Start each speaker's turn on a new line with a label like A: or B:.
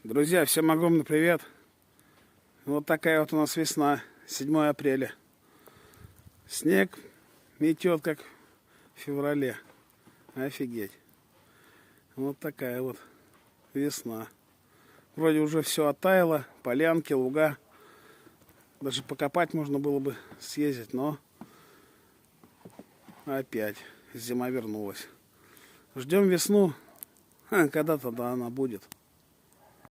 A: Друзья, всем огромный привет. Вот такая вот у нас весна, 7 апреля. Снег метет, как в феврале. Офигеть. Вот такая вот весна. Вроде уже все оттаяло, полянки, луга. Даже покопать можно было бы съездить, но опять зима вернулась. Ждем весну, когда тогда она будет.